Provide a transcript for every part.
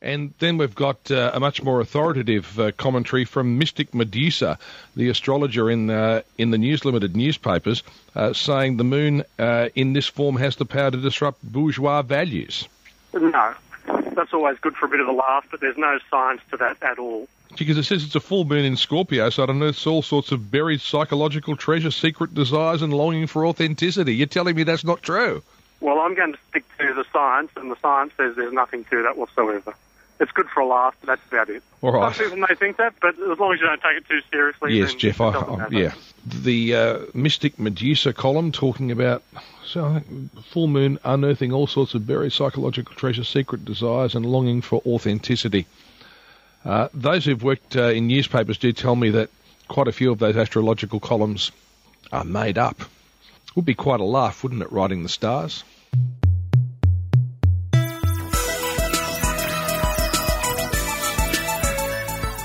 And then we've got a much more authoritative commentary from Mystic Medusa, the astrologer in the News Limited newspapers, saying the moon in this form has the power to disrupt bourgeois values. No, that's always good for a bit of a laugh, but there's no science to that at all. Because it says it's a full moon in Scorpio, so it unearths all sorts of buried psychological treasure, secret desires and longing for authenticity. You're telling me that's not true? Well, I'm going to stick to the science, and the science says there's nothing to that whatsoever. It's good for a laugh, but that's about it. All right. Some people may think that, but as long as you don't take it too seriously... Yes, then Jeff, yeah. The Mystic Medusa column talking about full moon unearthing all sorts of buried psychological treasure, secret desires and longing for authenticity. Those who've worked in newspapers do tell me that quite a few of those astrological columns are made up. Would be quite a laugh, wouldn't it, writing the stars?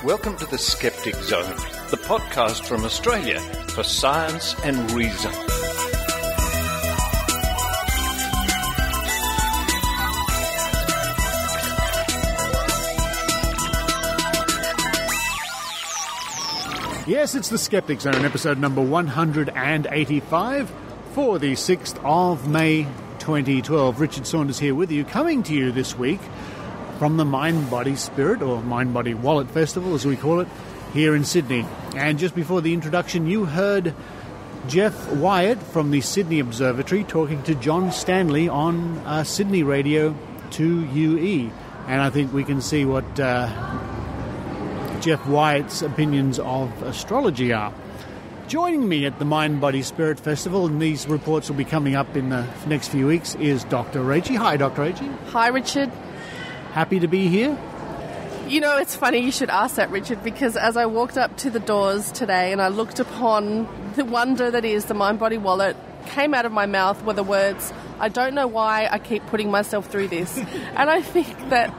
Welcome to the Skeptic Zone, the podcast from Australia for science and reason. Yes, it's the Skeptic Zone, episode number 185 for the 6th of May 2012. Richard Saunders here with you, coming to you this week from the Mind, Body, Spirit, or Mind, Body, Wallet Festival, as we call it, here in Sydney. And just before the introduction, you heard Jeff Wyatt from the Sydney Observatory talking to John Stanley on Sydney Radio 2UE. And I think we can see what Jeff Wyatt's opinions of astrology are. Joining me at the Mind, Body, Spirit Festival, and these reports will be coming up in the next few weeks, is Dr. Rachie. Hi, Dr. Rachie. Hi, Richard. Happy to be here? You know, it's funny you should ask that, Richard, because as I walked up to the doors today and I looked upon the wonder that is the Mind, Body, Wallet, came out of my mouth were the words, I don't know why I keep putting myself through this. And I think that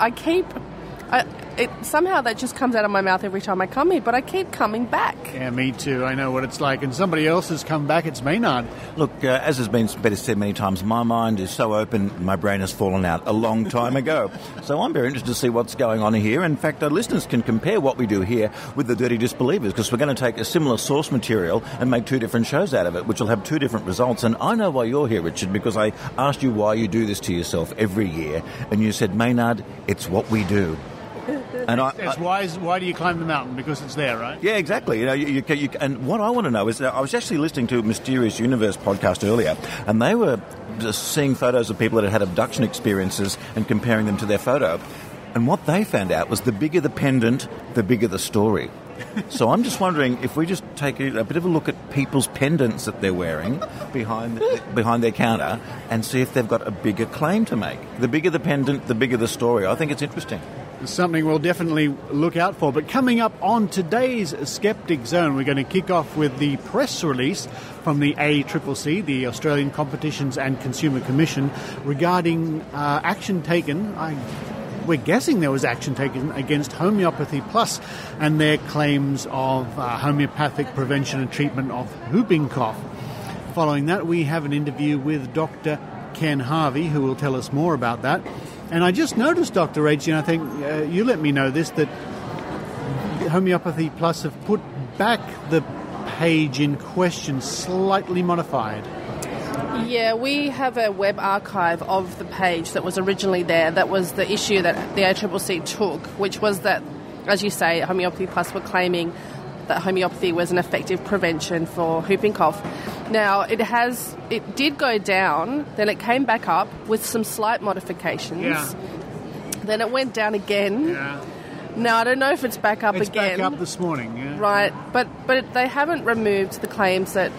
somehow that just comes out of my mouth every time I come here, but I keep coming back. Yeah, me too. I know what it's like. And somebody else has come back. It's Maynard. Look, as has been better said many times, my mind is so open, my brain has fallen out a long time ago. So I'm very interested to see what's going on here. In fact, our listeners can compare what we do here with the Dirty Disbelievers, because we're going to take a similar source material and make two different shows out of it, which will have two different results. And I know why you're here, Richard, because I asked you why you do this to yourself every year, and you said, Maynard, it's what we do. And why do you climb the mountain? Because it's there, right? Yeah, exactly. You know, you and what I want to know is that I was actually listening to a Mysterious Universe podcast earlier, and they were just seeing photos of people that had abduction experiences and comparing them to their photo. And what they found out was the bigger the pendant, the bigger the story. So I'm just wondering if we just take a bit of a look at people's pendants that they're wearing behind their counter and see if they've got a bigger claim to make. The bigger the pendant, the bigger the story. I think it's interesting. It's something we'll definitely look out for. But coming up on today's Skeptic Zone, we're going to kick off with the press release from the ACCC, the Australian Competitions and Consumer Commission, regarding action taken. We're guessing there was action taken against Homeopathy Plus and their claims of homeopathic prevention and treatment of whooping cough. Following that, we have an interview with Dr. Ken Harvey, who will tell us more about that. And I just noticed, Dr. Rachie, and I think you let me know this, that Homeopathy Plus have put back the page in question slightly modified. Yeah, we have a web archive of the page that was originally there. That was the issue that the ACCC took, which was that, as you say, Homeopathy Plus were claiming that homeopathy was an effective prevention for whooping cough. Now, it did go down, then it came back up with some slight modifications. Yeah. Then it went down again. Yeah. Now, I don't know if it's back up it's again. It's back up this morning, yeah. Right, but they haven't removed the claims that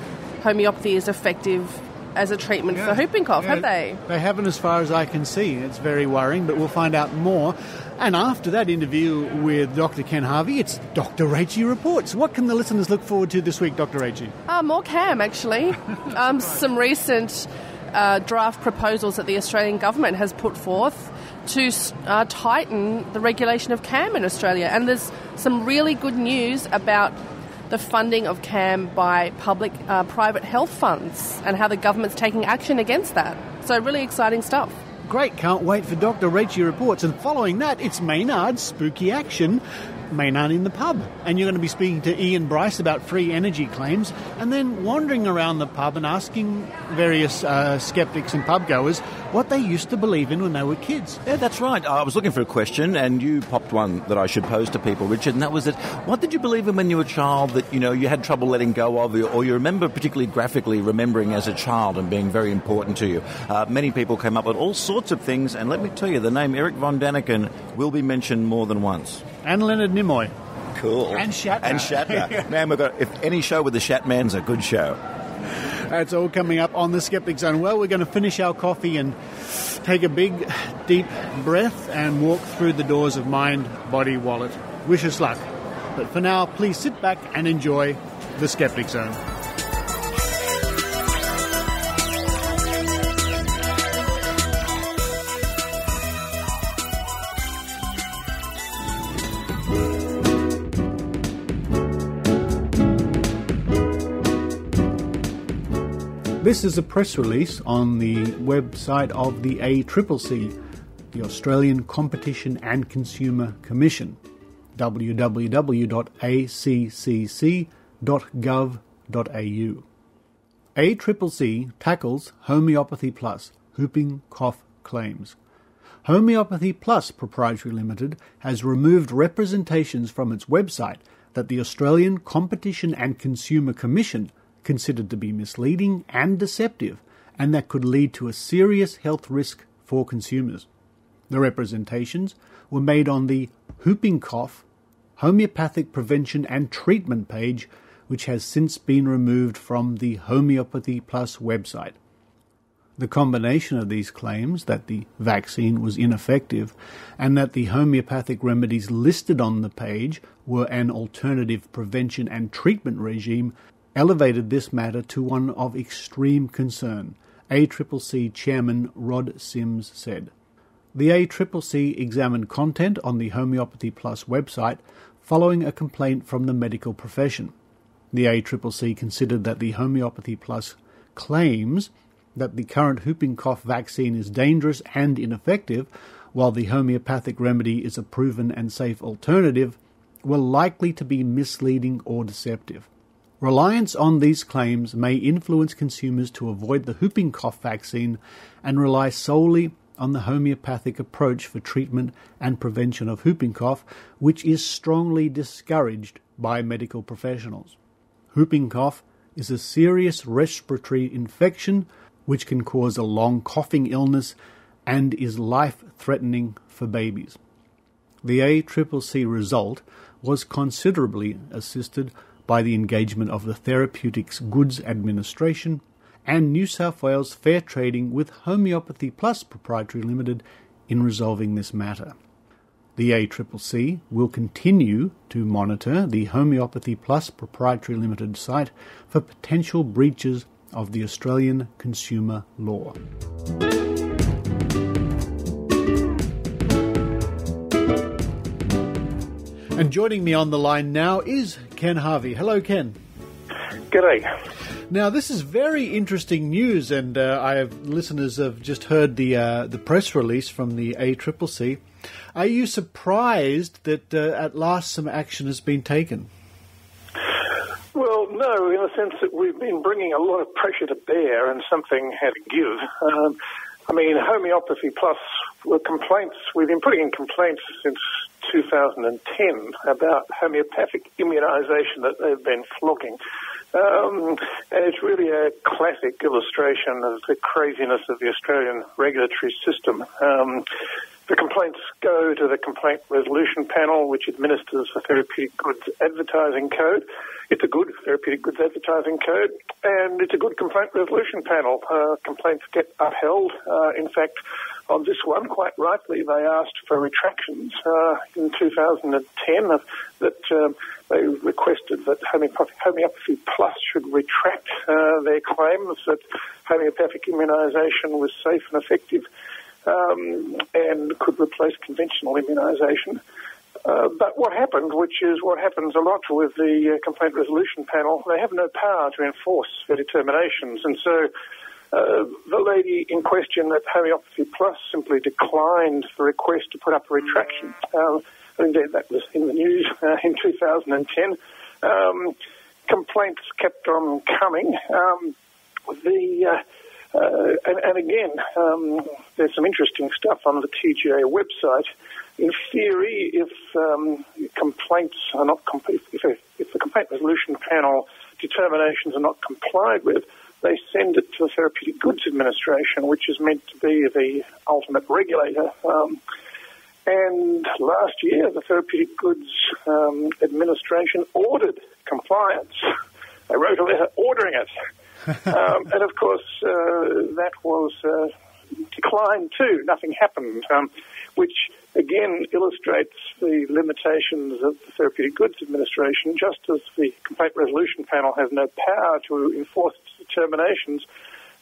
homeopathy is effective as a treatment for whooping cough, have they? They haven't, as far as I can see. It's very worrying, but we'll find out more. And after that interview with Dr. Ken Harvey, it's Dr. Rachie Reports. What can the listeners look forward to this week, Dr. Rachie? More CAM, actually. Some recent draft proposals that the Australian government has put forth to tighten the regulation of CAM in Australia. And there's some really good news about the funding of CAM by private health funds and how the government's taking action against that. So really exciting stuff. Great, can't wait for Dr Rachie Reports. And following that, it's Maynard's Spooky Action, Maynard in the Pub. And you're going to be speaking to Ian Bryce about free energy claims, and then wandering around the pub and asking various skeptics and pub goers what they used to believe in when they were kids. Yeah, that's right. I was looking for a question, and you popped one that I should pose to people, Richard, and that was that, what did you believe in when you were a child that, you know, you had trouble letting go of, or you remember particularly graphically remembering as a child and being very important to you? Many people came up with all sorts of things, and let me tell you, the name Eric von Daniken will be mentioned more than once. And Leonard Nimoy. Cool. And Shatner. And Shatner. Man, if any show with the Shatman's a good show. That's all coming up on the Skeptic Zone. Well, we're going to finish our coffee and take a big, deep breath and walk through the doors of Mind, Body, Wallet. Wish us luck. But for now, please sit back and enjoy the Skeptic Zone. This is a press release on the website of the ACCC, the Australian Competition and Consumer Commission, www.accc.gov.au. ACCC tackles Homeopathy Plus, whooping cough claims. Homeopathy Plus Proprietary Limited has removed representations from its website that the Australian Competition and Consumer Commission considered to be misleading and deceptive, and that could lead to a serious health risk for consumers. The representations were made on the Whooping Cough Homeopathic Prevention and Treatment page, which has since been removed from the Homeopathy Plus website. The combination of these claims that the vaccine was ineffective and that the homeopathic remedies listed on the page were an alternative prevention and treatment regime elevated this matter to one of extreme concern, ACCC Chairman Rod Sims said. The ACCC examined content on the Homeopathy Plus website following a complaint from the medical profession. The ACCC considered that the Homeopathy Plus claims that the current whooping cough vaccine is dangerous and ineffective, while the homeopathic remedy is a proven and safe alternative, were likely to be misleading or deceptive. Reliance on these claims may influence consumers to avoid the whooping cough vaccine and rely solely on the homeopathic approach for treatment and prevention of whooping cough, which is strongly discouraged by medical professionals. Whooping cough is a serious respiratory infection which can cause a long coughing illness and is life-threatening for babies. The ACCC result was considerably assisted by the engagement of the Therapeutics Goods Administration and New South Wales Fair Trading with Homeopathy Plus Proprietary Limited in resolving this matter. The ACCC will continue to monitor the Homeopathy Plus Proprietary Limited site for potential breaches of the Australian consumer law. And joining me on the line now is Ken Harvey. Hello, Ken. G'day. Now, this is very interesting news, and listeners have just heard the press release from the ACCC. Are you surprised that at last some action has been taken? Well, no, in the sense that we've been bringing a lot of pressure to bear and something had to give. Homeopathy Plus were complaints. We've been putting in complaints since 2010 about homeopathic immunisation that they've been flogging. And it's really a classic illustration of the craziness of the Australian regulatory system. The complaints go to the Complaint Resolution Panel, which administers the Therapeutic Goods Advertising Code. It's a good Therapeutic Goods Advertising Code, and it's a good Complaint Resolution Panel. Complaints get upheld. In fact, on this one, quite rightly, they asked for retractions in 2010 that they requested that Homeopathy Plus should retract their claims that homeopathic immunisation was safe and effective and could replace conventional immunisation. But what happened, which is what happens a lot with the Complaint Resolution Panel, they have no power to enforce their determinations. And so The lady in question at Homeopathy Plus simply declined the request to put up a retraction. Indeed, that was in the news in 2010. Complaints kept on coming. And again, there's some interesting stuff on the TGA website. In theory, if complaints are not if the Complaint Resolution Panel determinations are not complied with, they send it to the Therapeutic Goods Administration, which is meant to be the ultimate regulator. And last year, the Therapeutic Goods Administration ordered compliance. They wrote a letter ordering it. And of course, that was declined too. Nothing happened, which again illustrates the limitations of the Therapeutic Goods Administration. Just as the Complaint Resolution Panel has no power to enforce its determinations,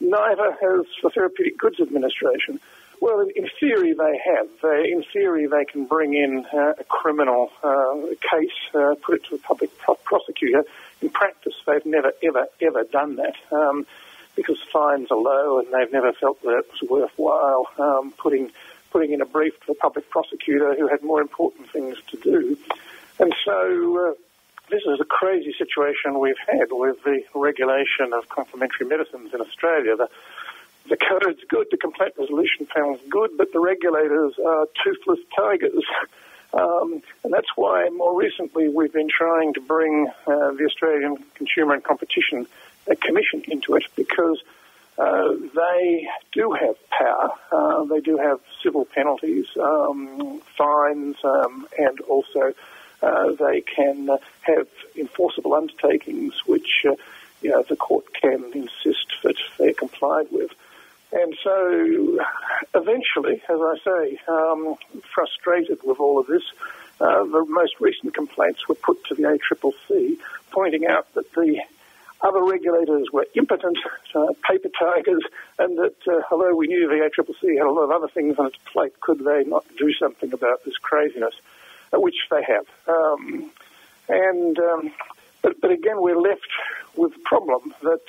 neither has the Therapeutic Goods Administration. Well, in theory they have. In theory they can bring in a criminal case, put it to the public prosecutor. In practice, they've never, ever done that because fines are low and they've never felt that it was worthwhile putting in a brief to the public prosecutor who had more important things to do. And so this is a crazy situation we've had with the regulation of complementary medicines in Australia. The code's good, the Complaint Resolution Panel's good, but the regulators are toothless tigers. And that's why more recently we've been trying to bring the Australian Consumer and Competition Commission into it because they do have power. They do have civil penalties, fines, and also they can have enforceable undertakings which the court can insist that they're complied with. And so eventually, as I say, frustrated with all of this, the most recent complaints were put to the ACCC, pointing out that the other regulators were impotent, paper tigers, and that although we knew the ACCC had a lot of other things on its plate, could they not do something about this craziness, which they have. But again, we're left with the problem that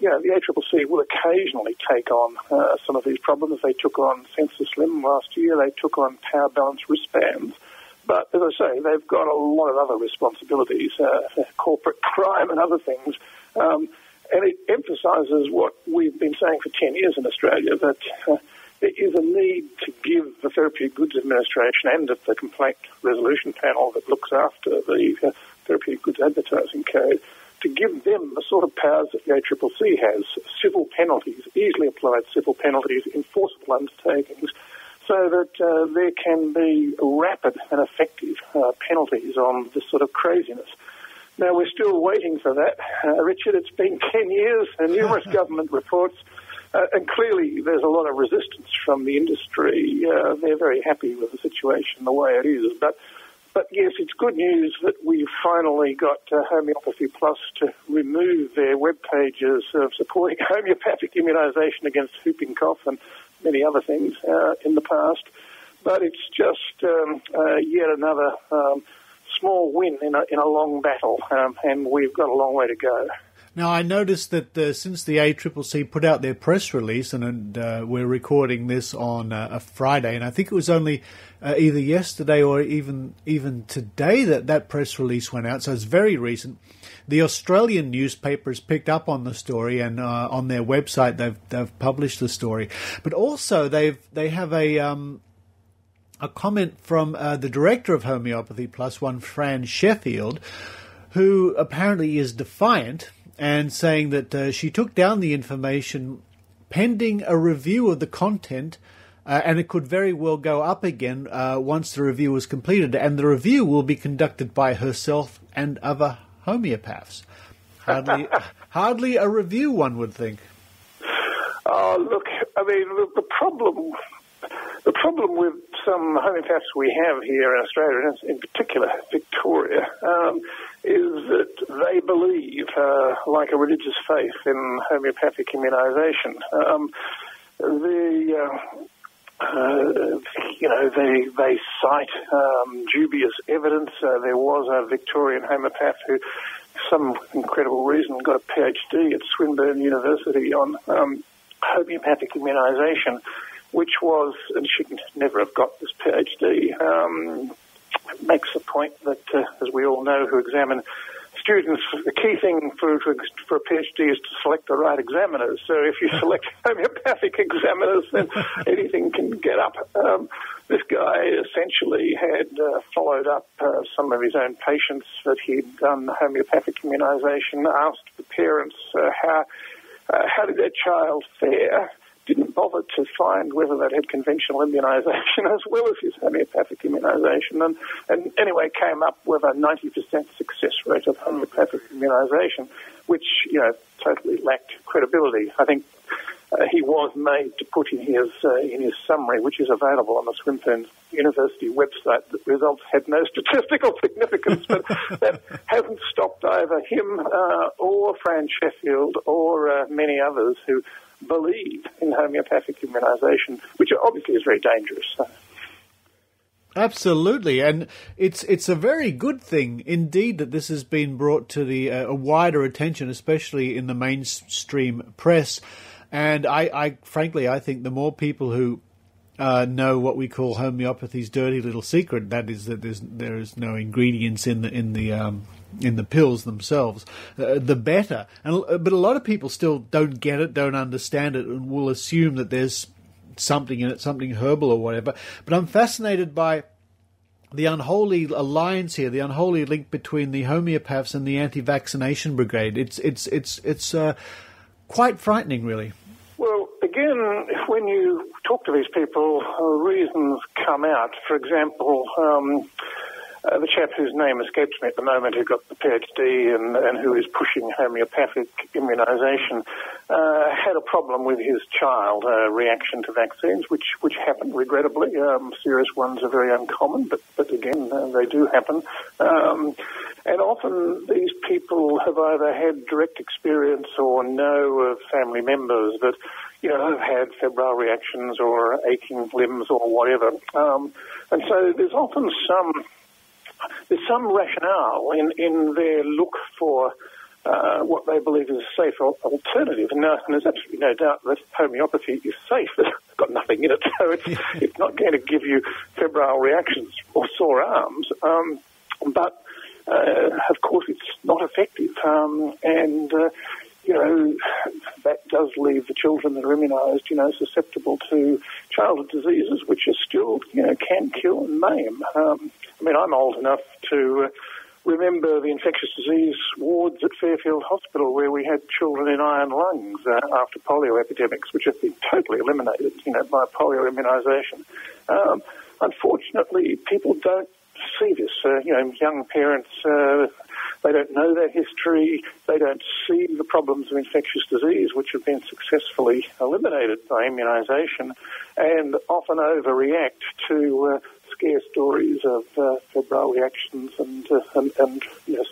the ACCC will occasionally take on some of these problems. They took on SensorSlim last year. They took on power balance wristbands. But as I say, they've got a lot of other responsibilities, corporate crime and other things. And it emphasises what we've been saying for 10 years in Australia, that there is a need to give the Therapeutic Goods Administration and the Complaint Resolution Panel that looks after the Therapeutic Goods Advertising Code, to give them the sort of powers that the ACCC has, civil penalties, easily applied civil penalties, enforceable undertakings, so that there can be rapid and effective penalties on this sort of craziness. Now, we're still waiting for that. Richard, it's been 10 years and numerous government reports, and clearly there's a lot of resistance from the industry. They're very happy with the situation the way it is. But yes, it's good news that we've finally got Homeopathy Plus to remove their web pages of supporting homeopathic immunisation against whooping cough and many other things in the past. But it's just yet another small win in a long battle, and we've got a long way to go. Now, I noticed that since the ACCC put out their press release, and we're recording this on a Friday, and I think it was only either yesterday or even today that press release went out, so it's very recent. The Australian newspapers picked up on the story, and on their website they've published the story. But also they have a comment from the director of Homeopathy Plus, one Fran Sheffield, who apparently is defiant, and saying that she took down the information pending a review of the content, and it could very well go up again once the review is completed. And the review will be conducted by herself and other homeopaths. Hardly a review, one would think. Oh, look, I mean, the problem with some homeopaths we have here in Australia, and in particular Victoria, is that they believe, like a religious faith, in homeopathic immunisation. They cite dubious evidence. There was a Victorian homeopath who, for some incredible reason, got a PhD at Swinburne University on homeopathic immunisation, which was, and she should never have got this PhD, makes the point that, as we all know who examine students, the key thing for a PhD is to select the right examiners. So if you select homeopathic examiners, then anything can get up. This guy essentially had followed up some of his own patients that he'd done homeopathic immunisation, asked the parents how did their child fare, didn't bother to find whether that had conventional immunisation as well as his homeopathic immunisation, and anyway came up with a 90% success rate of homeopathic immunisation, which, totally lacked credibility. I think he was made to put in his summary, which is available on the Swinburne University website, that results had no statistical significance, but that hasn't stopped either him or Fran Sheffield or many others who believe in homeopathic immunisation, which obviously is very dangerous. Absolutely, and it's a very good thing indeed that this has been brought to the a wider attention, especially in the mainstream press. And I frankly think the more people who know what we call homeopathy's dirty little secret, that is that there is no ingredients in the pills themselves, the better. But a lot of people still don't get it, don't understand it, and will assume that there's something in it, something herbal or whatever. But I'm fascinated by the unholy alliance here, the unholy link between the homeopaths and the anti-vaccination brigade. It's quite frightening, really. Well, again, when you talk to these people, reasons come out. For example, the chap whose name escapes me at the moment, who got the PhD and who is pushing homeopathic immunisation, had a problem with his child, a reaction to vaccines, which happened, regrettably. Serious ones are very uncommon, but again, they do happen. And often these people have either had direct experience or know of family members that, have had febrile reactions or aching limbs or whatever. And so there's often some rationale in their look for what they believe is a safe alternative. And there's absolutely no doubt that homeopathy is safe. It's got nothing in it, so it's not going to give you febrile reactions or sore arms. But of course, it's not effective, and that does leave the children that are immunised, susceptible to childhood diseases, which are still, can kill and maim. I'm old enough to remember the infectious disease wards at Fairfield Hospital, where we had children in iron lungs after polio epidemics, which have been totally eliminated, by polio immunisation. Unfortunately, people don't see this. Young parents, they don't know their history. They don't see the problems of infectious disease, which have been successfully eliminated by immunisation, and often overreact to scare stories of febrile reactions and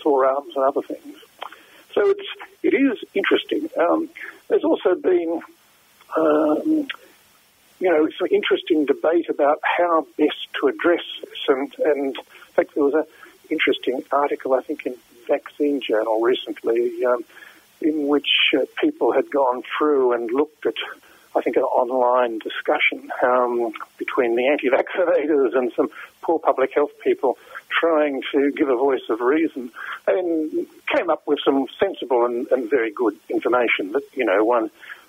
sore arms and other things. So it is interesting. There's also been some interesting debate about how best to address this. And in fact, there was an interesting article, I think, in Vaccine Journal recently, in which people had gone through and looked at, I think, an online discussion between the anti-vaccinators and some poor public health people trying to give a voice of reason, and came up with some sensible and very good information that,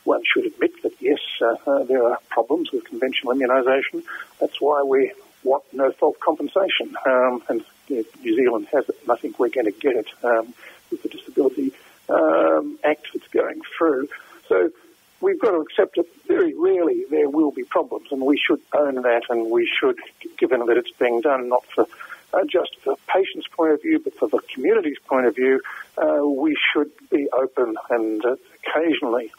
one should admit that, yes, there are problems with conventional immunisation. That's why we want no-fault compensation. And New Zealand has it, and I think we're going to get it with the Disability Act that's going through. So we've got to accept that very rarely there will be problems, and we should own that, and we should, given that it's being done not for just for patients' point of view, but for the community's point of view, we should be open, and occasionally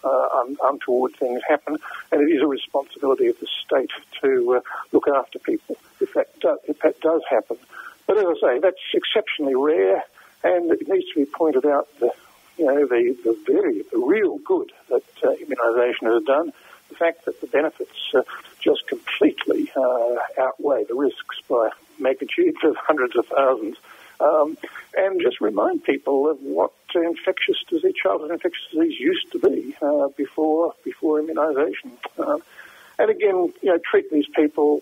untoward things happen, and it is a responsibility of the state to look after people if that does happen. But as I say, that's exceptionally rare, and it needs to be pointed out the real good that immunisation has done. The fact that the benefits just completely outweigh the risks by magnitudes of hundreds of thousands. And just remind people of what childhood infectious disease used to be before immunisation. And again, treat these people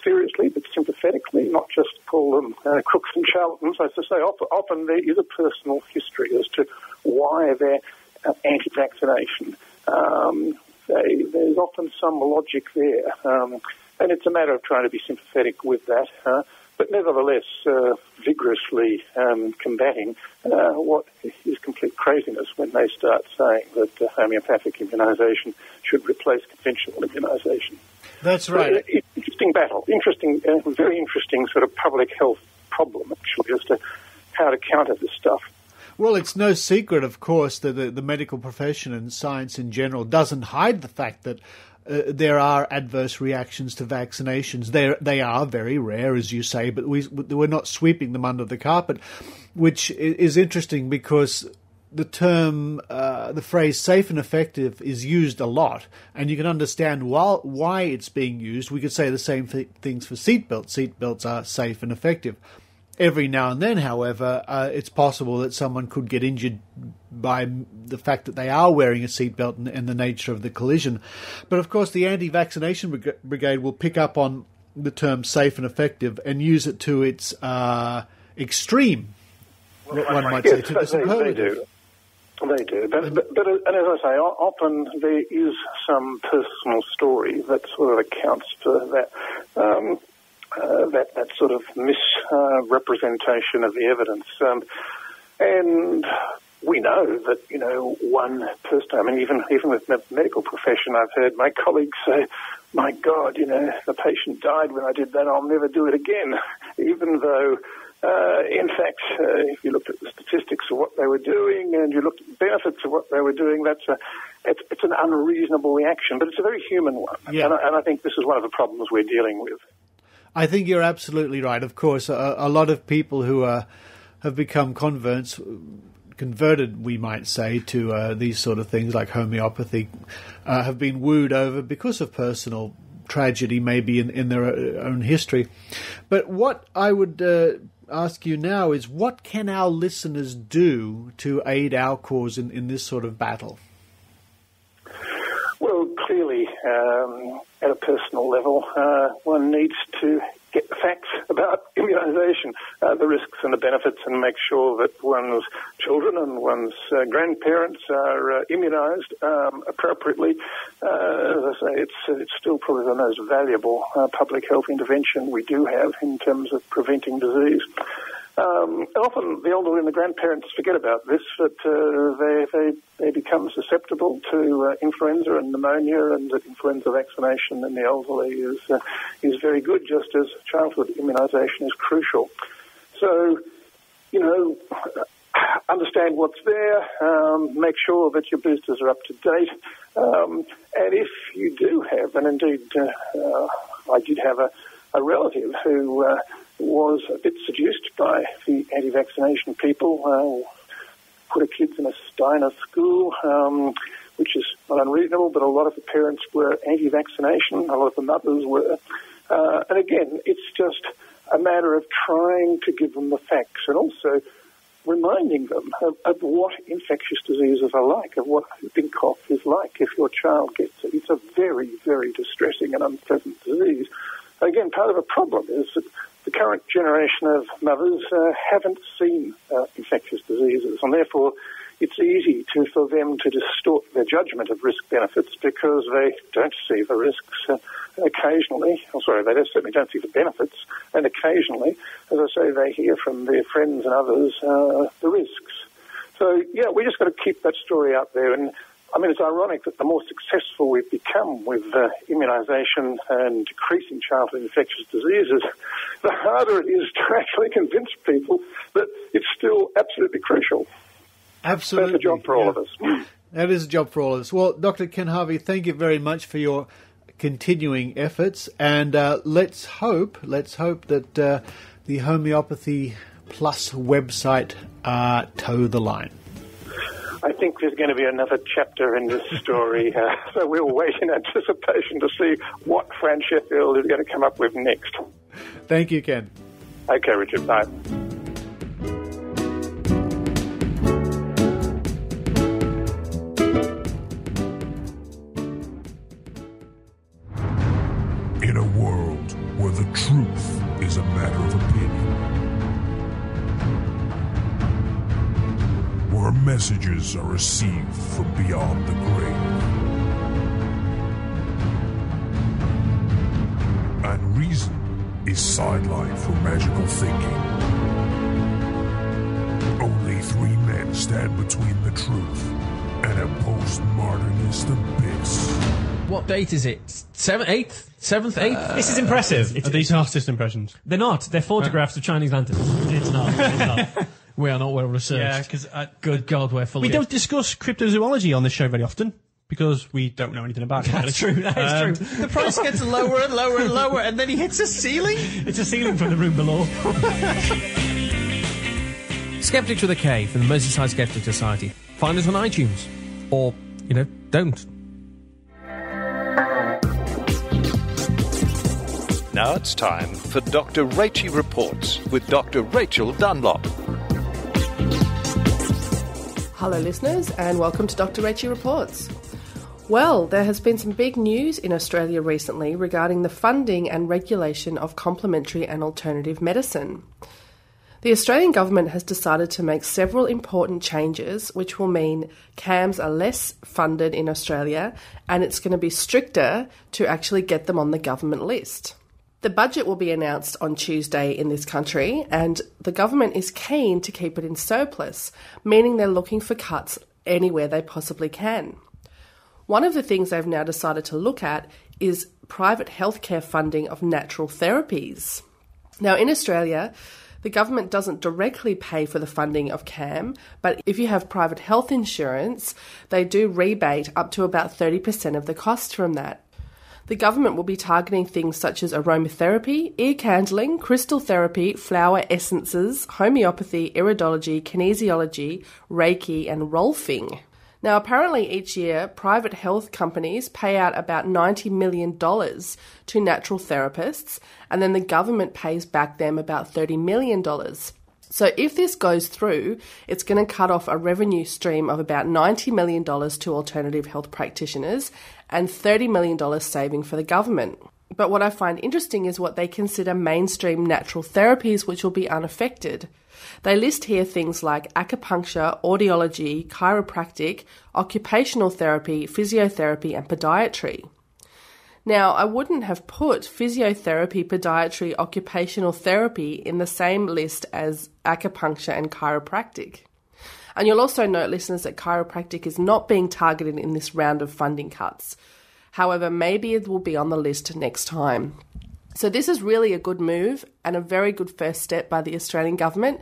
seriously but sympathetically, not just call them crooks and charlatans. As I say, often there is a personal history as to why they're anti-vaccination. There's often some logic there, and it's a matter of trying to be sympathetic with that, but nevertheless vigorously combating what is complete craziness when they start saying that homeopathic immunisation should replace conventional immunisation. That's right. So, interesting battle, very interesting sort of public health problem, actually, as to how to counter this stuff. Well, it's no secret, of course, that the medical profession and science in general doesn't hide the fact that there are adverse reactions to vaccinations. They are very rare, as you say, but we're not sweeping them under the carpet, which is interesting because the term, the phrase safe and effective is used a lot, and you can understand why it's being used. We could say the same things for seatbelts. Seatbelts are safe and effective. Every now and then, however, it's possible that someone could get injured by the fact that they are wearing a seatbelt and the nature of the collision. But of course, the anti-vaccination brigade will pick up on the term safe and effective and use it to its extreme, one might say, to the superlative. They do. But and as I say, often there is some personal story that sort of accounts for that. That sort of misrepresentation of the evidence. And we know that, one person, I mean, even with the medical profession, I've heard my colleagues say, my God, the patient died when I did that, I'll never do it again. Even though, in fact, if you looked at the statistics of what they were doing and you looked at the benefits of what they were doing, it's an unreasonable reaction, but it's a very human one. Yeah. And I think this is one of the problems we're dealing with. I think you're absolutely right. Of course, a lot of people who have become converted, we might say, to these sort of things like homeopathy, have been wooed over because of personal tragedy, maybe in their own history. But what I would ask you now is, what can our listeners do to aid our cause in this sort of battle? Well, clearly, at a personal level, one needs to get the facts about immunisation, the risks and the benefits, and make sure that one's children and one's grandparents are immunised appropriately. As I say, it's still probably the most valuable public health intervention we do have in terms of preventing disease. Often the elderly and the grandparents forget about this, but they become susceptible to influenza and pneumonia, and that influenza vaccination in the elderly is very good, just as childhood immunisation is crucial. So, understand what's there, make sure that your boosters are up to date, and if you do have, and indeed I did have a relative who was a bit seduced by the anti-vaccination people, put her kids in a Steiner school, which is not unreasonable, but a lot of the parents were anti-vaccination, a lot of the mothers were. And again, it's just a matter of trying to give them the facts and also reminding them of what infectious diseases are like, of what whooping cough is like if your child gets it. It's a very, very distressing and unpleasant disease. Again, part of the problem is that the current generation of mothers haven't seen infectious diseases, and therefore it's easy for them to distort their judgment of risk benefits because they don't see the risks occasionally. They certainly don't see the benefits, and occasionally, as I say, they hear from their friends and others the risks. So, we just got to keep that story out there. And I mean, it's ironic that the more successful we've become with immunisation and decreasing childhood infectious diseases, the harder it is to actually convince people that it's still absolutely crucial. Absolutely. That's a job for all of us. That is a job for all of us. Well, Dr. Ken Harvey, thank you very much for your continuing efforts, and let's hope that the Homeopathy Plus website toe the line. I think there's going to be another chapter in this story, so we'll wait in anticipation to see what Fran Sheffield is going to come up with next. Thank you, Ken. Okay, Richard, bye. In a world where the truth is a matter of opinion, where messages are received from beyond the grave, and reason is sidelined for magical thinking, only three men stand between the truth and a postmodernist abyss. What date is it? 7th, 8th? 7th, 8th? This is impressive. Are these artist impressions? They're not. They're photographs of Chinese lanterns. It's not. It's not. We are not well researched. Yeah, because good God, we're full we of don't discuss cryptozoology on this show very often because we don't know anything about it. That's true. That is true. The price gets lower and lower and lower, and then he hits a ceiling. It's a ceiling from the room below. Skeptics with a K from the Merseyside Skeptic Society. Find us on iTunes. Or, don't. Now it's time for Dr. Rachie Reports with Dr. Rachael Dunlop. Hello listeners and welcome to Dr. Rachie Reports. Well, there has been some big news in Australia recently regarding the funding and regulation of complementary and alternative medicine. The Australian government has decided to make several important changes which will mean CAMs are less funded in Australia and it's going to be stricter to actually get them on the government list. The budget will be announced on Tuesday in this country and the government is keen to keep it in surplus, meaning they're looking for cuts anywhere they possibly can. One of the things they've now decided to look at is private healthcare funding of natural therapies. Now in Australia, the government doesn't directly pay for the funding of CAM, but if you have private health insurance, they do rebate up to about 30% of the cost from that. The government will be targeting things such as aromatherapy, ear candling, crystal therapy, flower essences, homeopathy, iridology, kinesiology, Reiki and rolfing. Now, apparently each year, private health companies pay out about $90 million to natural therapists, and then the government pays back them about $30 million. So if this goes through, it's going to cut off a revenue stream of about $90 million to alternative health practitioners and $30 million saving for the government. But what I find interesting is what they consider mainstream natural therapies which will be unaffected. They list here things like acupuncture, audiology, chiropractic, occupational therapy, physiotherapy and podiatry. Now, I wouldn't have put physiotherapy, podiatry, occupational therapy in the same list as acupuncture and chiropractic. And you'll also note, listeners, that chiropractic is not being targeted in this round of funding cuts. However, maybe it will be on the list next time. So this is really a good move and a very good first step by the Australian government,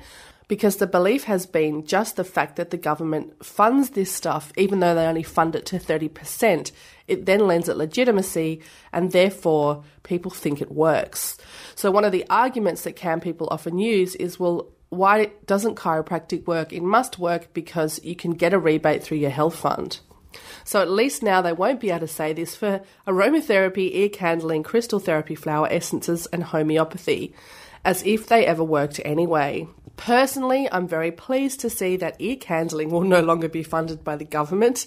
because the belief has been just the fact that the government funds this stuff, even though they only fund it to 30%, it then lends it legitimacy and therefore people think it works. So one of the arguments that CAM people often use is, well, why doesn't chiropractic work? It must work because you can get a rebate through your health fund. So at least now they won't be able to say this for aromatherapy, ear candling, crystal therapy, flower essences and homeopathy, as if they ever worked anyway. Personally, I'm very pleased to see that ear candling will no longer be funded by the government,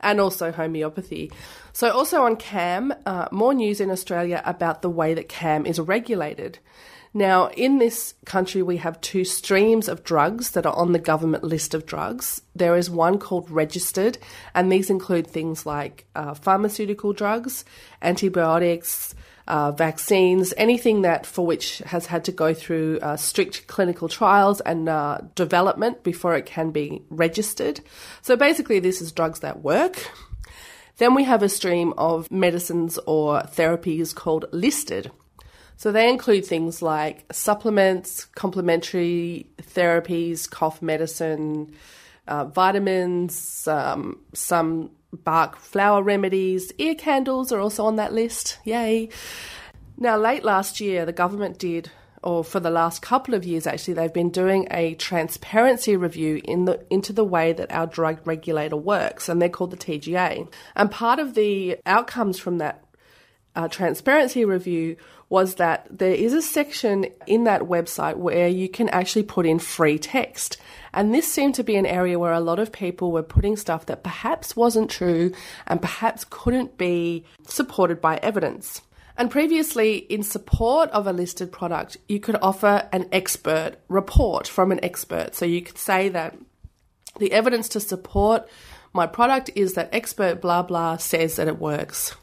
and also homeopathy. So also on CAM, more news in Australia about the way that CAM is regulated. Now, in this country, we have two streams of drugs that are on the government list of drugs. There is one called registered, and these include things like pharmaceutical drugs, antibiotics, vaccines, anything that for which has had to go through strict clinical trials and development before it can be registered. So basically, this is drugs that work. Then we have a stream of medicines or therapies called listed. So they include things like supplements, complementary therapies, cough medicine, vitamins, some bark flower remedies. Ear candles are also on that list. Yay. Now, late last year, the government did, or for the last couple of years actually, they've been doing a transparency review into the way that our drug regulator works, and they're called the TGA. And part of the outcomes from that transparency review was that there is a section in that website where you can actually put in free text. And this seemed to be an area where a lot of people were putting stuff that perhaps wasn't true and perhaps couldn't be supported by evidence. And previously, in support of a listed product, you could offer an expert report from an expert. So you could say that the evidence to support my product is that expert blah blah says that it works.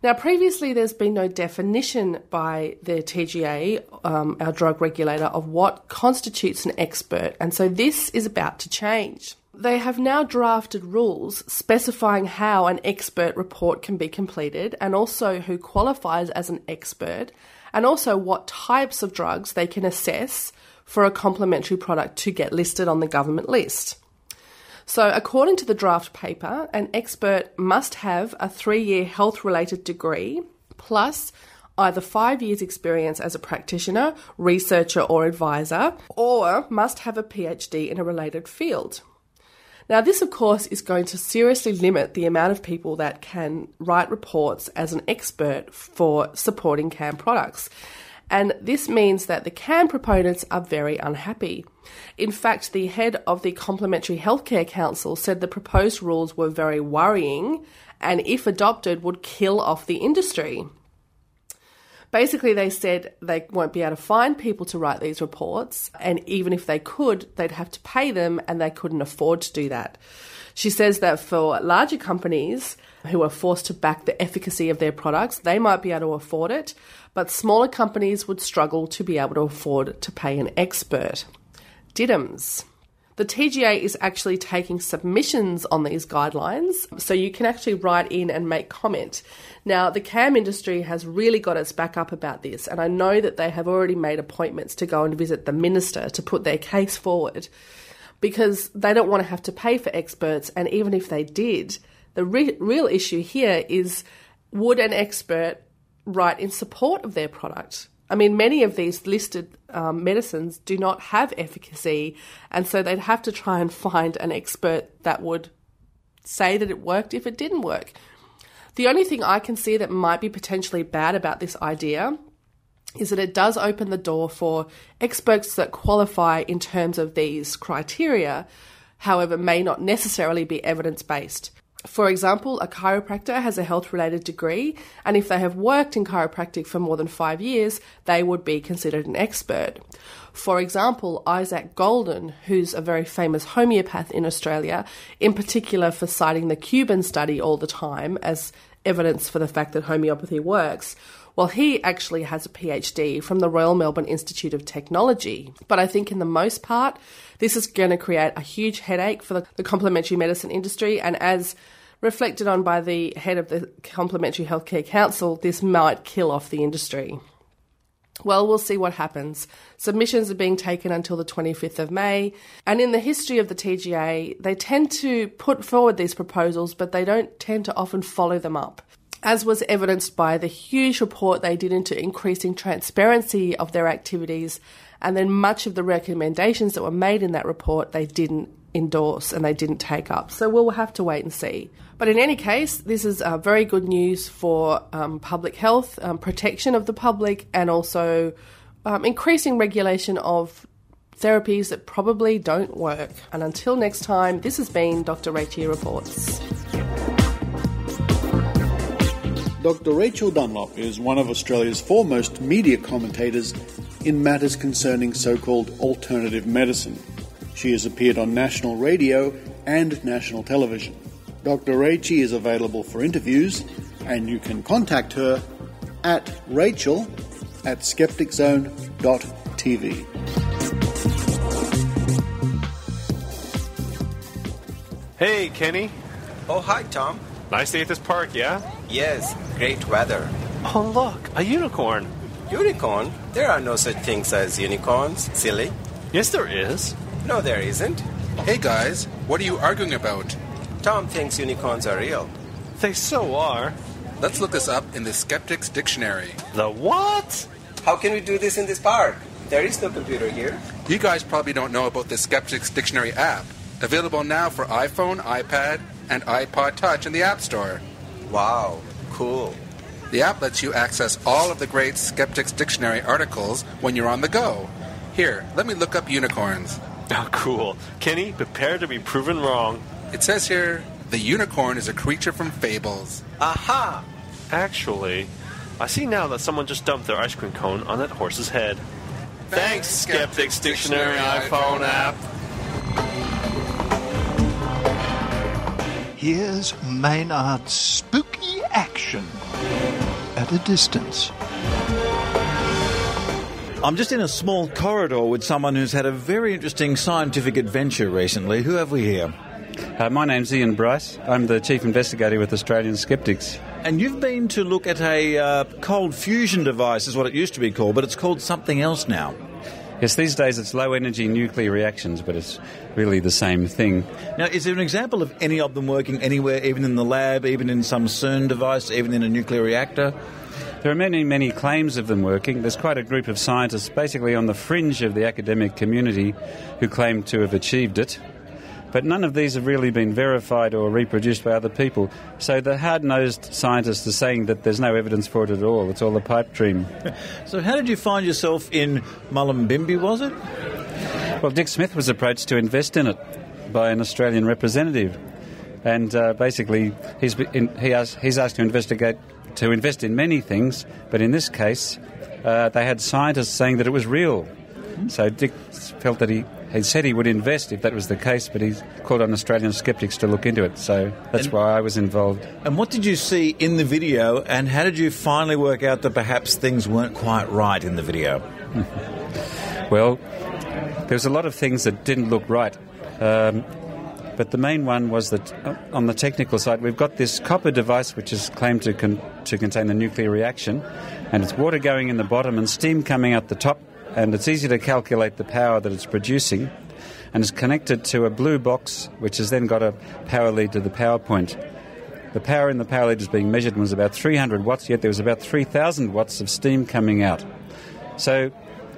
Now, previously, there's been no definition by the TGA, our drug regulator, of what constitutes an expert, and so this is about to change. They have now drafted rules specifying how an expert report can be completed, and also who qualifies as an expert, and also what types of drugs they can assess for a complementary product to get listed on the government list. So according to the draft paper, an expert must have a 3-year health-related degree plus either 5 years experience as a practitioner, researcher or advisor, or must have a PhD in a related field. Now, this, of course, is going to seriously limit the amount of people that can write reports as an expert for supporting CAN products. And this means that the CAN proponents are very unhappy. In fact, the head of the Complementary Healthcare Council said the proposed rules were very worrying and, if adopted, would kill off the industry. Basically, they said they won't be able to find people to write these reports, and even if they could, they'd have to pay them, and they couldn't afford to do that. She says that for larger companies who are forced to back the efficacy of their products, they might be able to afford it, but smaller companies would struggle to be able to afford to pay an expert. Diddums. The TGA is actually taking submissions on these guidelines, so you can actually write in and make comment. Now, the CAM industry has really got its back up about this, and I know that they have already made appointments to go and visit the minister to put their case forward, because they don't want to have to pay for experts, and even if they did, the real issue here is, would an expert write in support of their product? I mean, many of these listed medicines do not have efficacy, and so they'd have to try and find an expert that would say that it worked if it didn't work. The only thing I can see that might be potentially bad about this idea is that it does open the door for experts that qualify in terms of these criteria, however, may not necessarily be evidence-based. For example, a chiropractor has a health-related degree, and if they have worked in chiropractic for more than 5 years, they would be considered an expert. For example, Isaac Golden, who's a very famous homeopath in Australia, in particular for citing the Cuban study all the time as evidence for the fact that homeopathy works, well, he actually has a PhD from the Royal Melbourne Institute of Technology. But I think in the most part, this is going to create a huge headache for the complementary medicine industry, and as reflected on by the head of the Complementary Healthcare Council, this might kill off the industry. Well, we'll see what happens. Submissions are being taken until the 25th of May, and in the history of the TGA, they tend to put forward these proposals, but they don't tend to often follow them up, as was evidenced by the huge report they did into increasing transparency of their activities, and then much of the recommendations that were made in that report they didn't endorse and they didn't take up. So we'll have to wait and see. But in any case, this is very good news for public health, protection of the public, and also increasing regulation of therapies that probably don't work. And until next time, this has been Dr. Rachie Reports. Dr. Rachael Dunlop is one of Australia's foremost media commentators in matters concerning so-called alternative medicine. She has appeared on national radio and national television. Dr. Rachie is available for interviews, and you can contact her at Rachael@skepticzone.tv. Hey, Kenny. Oh, hi, Tom. Nice day at this park, yeah? Yes, great weather. Oh, look, a unicorn. Unicorn? There are no such things as unicorns, silly. Yes, there is. No, there isn't. Hey, guys, what are you arguing about? Tom thinks unicorns are real. They so are. Let's look this up in the Skeptics Dictionary. The what? How can we do this in this park? There is no computer here. You guys probably don't know about the Skeptics Dictionary app. Available now for iPhone, iPad, and iPod Touch in the App Store. Wow, cool. The app lets you access all of the great Skeptics Dictionary articles when you're on the go. Here, let me look up unicorns. Oh, cool. Kenny, prepare to be proven wrong. It says here, the unicorn is a creature from fables. Aha! Actually, I see now that someone just dumped their ice cream cone on that horse's head. Thanks, Skeptics Dictionary iPhone app. Here's Maynard's spooky action at a distance. I'm just in a small corridor with someone who's had a very interesting scientific adventure recently. Who have we here? My name's Ian Bryce. I'm the Chief Investigator with Australian Skeptics. And you've been to look at a cold fusion device, is what it used to be called, but it's called something else now. Yes, these days it's low-energy nuclear reactions, but it's really the same thing. Now, is there an example of any of them working anywhere, even in the lab, even in some CERN device, even in a nuclear reactor? There are many, many claims of them working. There's quite a group of scientists basically on the fringe of the academic community who claim to have achieved it. But none of these have really been verified or reproduced by other people. So the hard-nosed scientists are saying that there's no evidence for it at all. It's all a pipe dream. So how did you find yourself in Mullumbimby, was it? Well, Dick Smith was approached to invest in it by an Australian representative. And basically he's asked to invest in many things, but in this case they had scientists saying that it was real. So Dick felt that he said he would invest if that was the case, but he called on Australian Skeptics to look into it, so that's why I was involved. And what did you see in the video, and how did you finally work out that perhaps things weren't quite right in the video? Well, there was a lot of things that didn't look right, but the main one was that on the technical side, we've got this copper device which is claimed to contain the nuclear reaction, and it's water going in the bottom and steam coming out the top, and it's easy to calculate the power that it's producing, and it's connected to a blue box which has then got a power lead to the power point. The power in the power lead is being measured and was about 300 watts, yet there was about 3,000 watts of steam coming out. So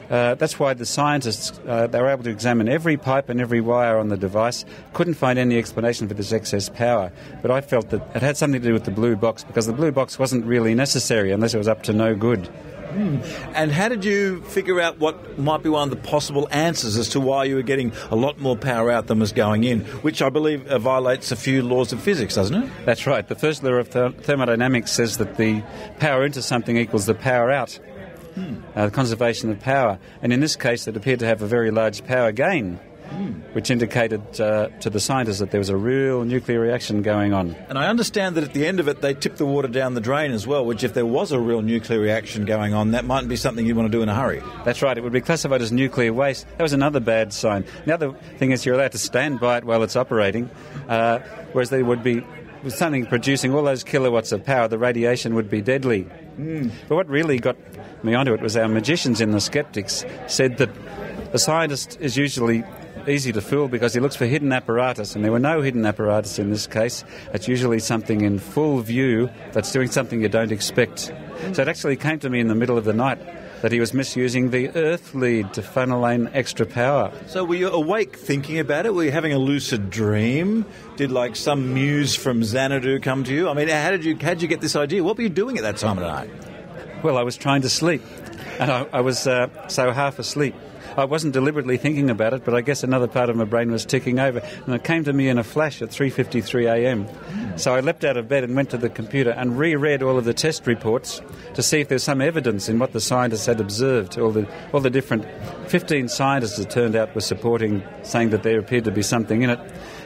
that's why the scientists, they were able to examine every pipe and every wire on the device, couldn't find any explanation for this excess power. But I felt that it had something to do with the blue box, because the blue box wasn't really necessary unless it was up to no good. And how did you figure out what might be one of the possible answers as to why you were getting a lot more power out than was going in, which I believe violates a few laws of physics, doesn't it? That's right. The first law of thermodynamics says that the power into something equals the power out, the conservation of power. And in this case, it appeared to have a very large power gain, which indicated to the scientists that there was a real nuclear reaction going on. And I understand that at the end of it, they tipped the water down the drain as well, which if there was a real nuclear reaction going on, that mightn't be something you'd want to do in a hurry. That's right. It would be classified as nuclear waste. That was another bad sign. The other thing is you're allowed to stand by it while it's operating, whereas there would be with something producing all those kilowatts of power, the radiation would be deadly. But what really got me onto it was our magicians in the Skeptics said that the scientist is usually easy to fool because he looks for hidden apparatus, and there were no hidden apparatus in this case. It's usually something in full view that's doing something you don't expect. So it actually came to me in the middle of the night that he was misusing the earth lead to funnel in extra power. So were you awake thinking about it? Were you having a lucid dream? Did like some muse from Xanadu come to you? I mean, how did you get this idea? What were you doing at that time of night? Well, I was trying to sleep, and I was so half asleep. I wasn't deliberately thinking about it, but I guess another part of my brain was ticking over, and it came to me in a flash at 3:53 a.m. So I leapt out of bed and went to the computer and reread all of the test reports to see if there's some evidence in what the scientists had observed. All the different 15 scientists, it turned out, were supporting, saying that there appeared to be something in it.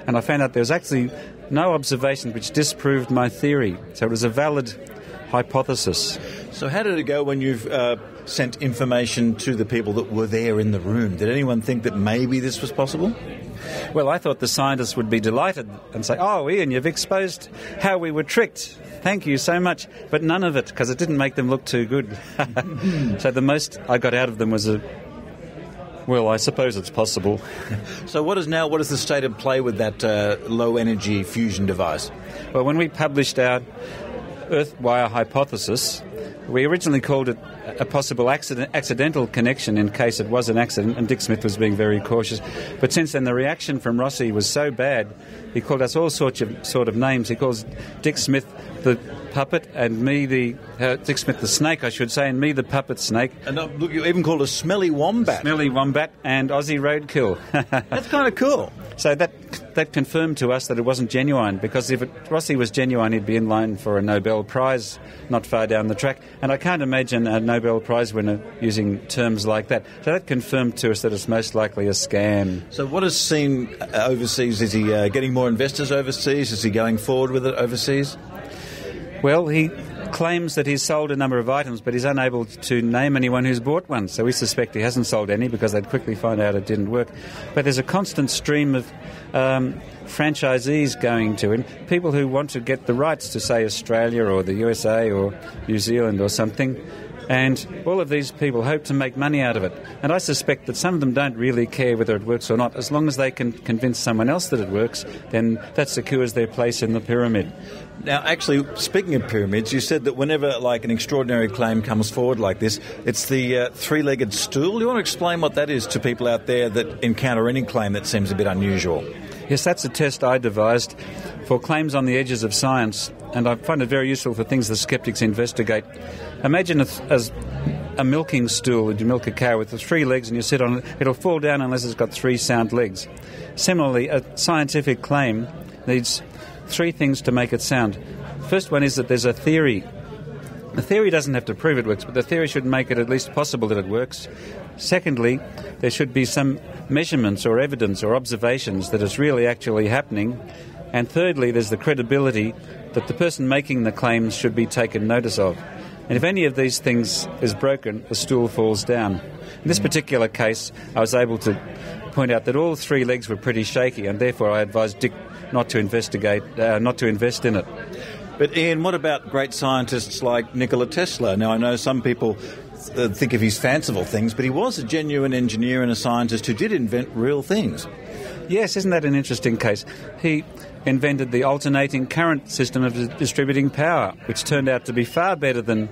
And I found out there was actually no observation which disproved my theory. So it was a valid hypothesis. So how did it go when you've sent information to the people that were there in the room? Did anyone think that maybe this was possible? Well, I thought the scientists would be delighted and say, "Oh, Ian, you've exposed how we were tricked. Thank you so much." But none of it, because it didn't make them look too good. So the most I got out of them was well, I suppose it's possible. So what is the state of play with that low-energy fusion device? Well, when we published our Earth wire hypothesis, we originally called it a possible accidental connection in case it was an accident, and Dick Smith was being very cautious. But since then, the reaction from Rossi was so bad, he called us all sorts of names. He calls Dick Smith the puppet, and me Dick Smith the snake, I should say, and me the puppet snake. And look, you even called a smelly wombat. Smelly wombat and Aussie roadkill. That's kind of cool. So that confirmed to us that it wasn't genuine, because if Rossi was genuine, he'd be in line for a Nobel Prize not far down the track. And I can't imagine a Nobel Prize winner using terms like that. So that confirmed to us that it's most likely a scam. So what is seen overseas? Is he getting more investors overseas? Is he going forward with it overseas? Well, he claims that he's sold a number of items, but he's unable to name anyone who's bought one. So we suspect he hasn't sold any, because they'd quickly find out it didn't work. But there's a constant stream of franchisees going to him, people who want to get the rights to, say, Australia or the USA or New Zealand or something. And all of these people hope to make money out of it. And I suspect that some of them don't really care whether it works or not. As long as they can convince someone else that it works, then that secures their place in the pyramid. Now, actually, speaking of pyramids, you said that whenever, like, an extraordinary claim comes forward like this, it's the three-legged stool. Do you want to explain what that is to people out there that encounter any claim that seems a bit unusual? Yes, that's a test I devised for claims on the edges of science, and I find it very useful for things the skeptics investigate. Imagine as a milking stool. You milk a cow with the 3 legs and you sit on it. It'll fall down unless it's got 3 sound legs. Similarly, a scientific claim needs 3 things to make it sound. First one is that there's a theory. The theory doesn't have to prove it works, but the theory should make it at least possible that it works. Secondly, there should be some measurements or evidence or observations that it's really actually happening. And thirdly, there's the credibility that the person making the claims should be taken notice of. And if any of these things is broken, the stool falls down. In this particular case, I was able to point out that all 3 legs were pretty shaky, and therefore I advised Dick not to invest in it. But Ian, what about great scientists like Nikola Tesla? Now, I know some people think of his fanciful things, but he was a genuine engineer and a scientist who did invent real things. Yes, isn't that an interesting case? He invented the alternating current system of distributing power, which turned out to be far better than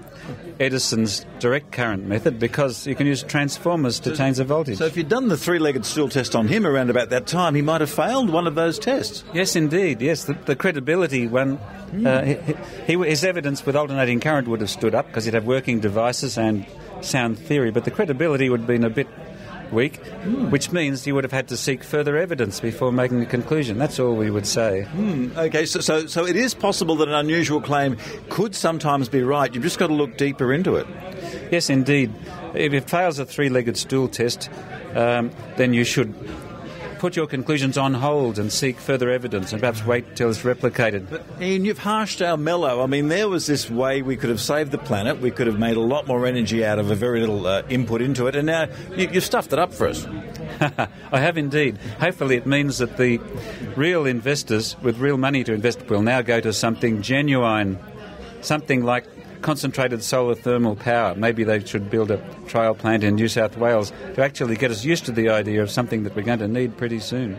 Edison's direct current method, because you can use transformers to change the voltage. So if you'd done the 3-legged stool test on him around about that time, he might have failed one of those tests. Yes, indeed, yes. The credibility one, his evidence with alternating current would have stood up, because he'd have working devices and sound theory, but the credibility would have been a bit weak, which means you would have had to seek further evidence before making a conclusion. That's all we would say. Okay, so it is possible that an unusual claim could sometimes be right. You've just got to look deeper into it. Yes, indeed. If it fails a 3-legged stool test, then you should put your conclusions on hold and seek further evidence and perhaps wait till it's replicated. But Ian, you've harshed our mellow. I mean, there was this way we could have saved the planet. We could have made a lot more energy out of a very little input into it, and now you've stuffed it up for us. I have indeed. Hopefully it means that the real investors with real money to invest will now go to something genuine, something like concentrated solar thermal power. Maybe they should build a trial plant in New South Wales to actually get us used to the idea of something that we're going to need pretty soon.